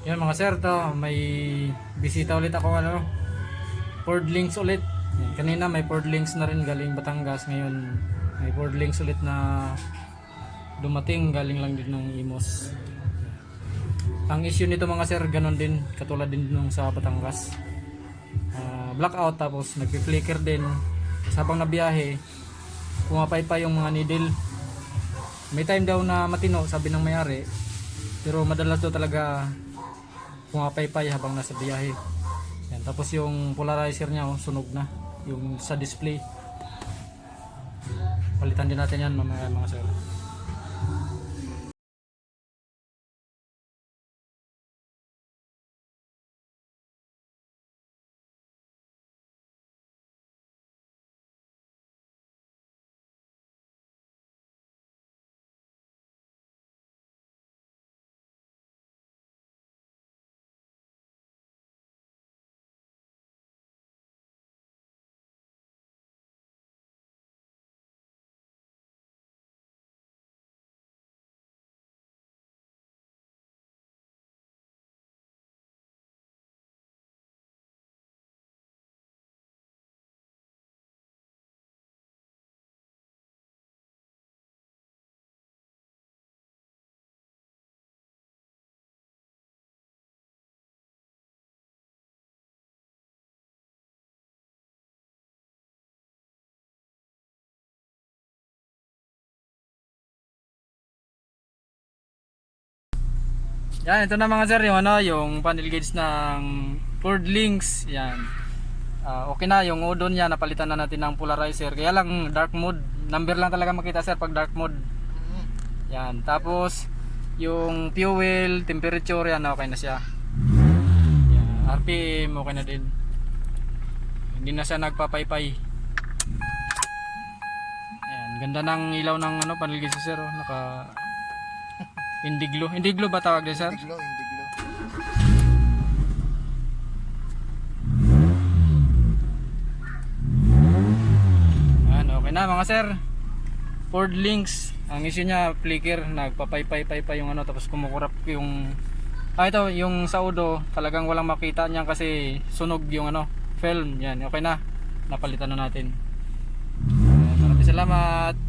Yan mga sir, to may bisita ulit ako, Ford Links ulit. Yan, kanina may Ford Links na rin galing Batangas, ngayon may Ford Links ulit na dumating, galing lang din ng Imos. Ang issue nito mga sir, ganun din, katulad din nung sa Batangas. Blackout, tapos nagpi-flicker din. Tapos habang nabiyahe, pumapaypay yung mga needle. May time daw na matino, sabi ng may-ari, pero madalas daw talaga pumapaypay habang nasa biyahe. Yan, tapos yung polarizer niya, sunog na yung sa display. Palitan din natin yan mamaya mga sir. Yan, ito na mga sir, yung panel gauge ng Ford Links. Yan. Okay na, yung odon niya napalitan na natin ng polarizer. Kaya lang dark mode, number lang talaga makita sir pag dark mode. Yan, tapos yung fuel, temperature yan, okay na siya. Yan, RPM okay na din. Hindi na siya nagpapaypay. Yan, ganda ng ilaw ng panel gauge sir, naka Indiglo. Indiglo ba tawag din sir? Indiglo. Yan, okay na mga sir. Ford Links, ang issue niya flicker, nagpapaypay yung tapos kumukurap yung ito, yung sa udo, talagang walang makita niyan kasi sunog yung film. Yan, okay na. Napalitan na natin. Maraming salamat.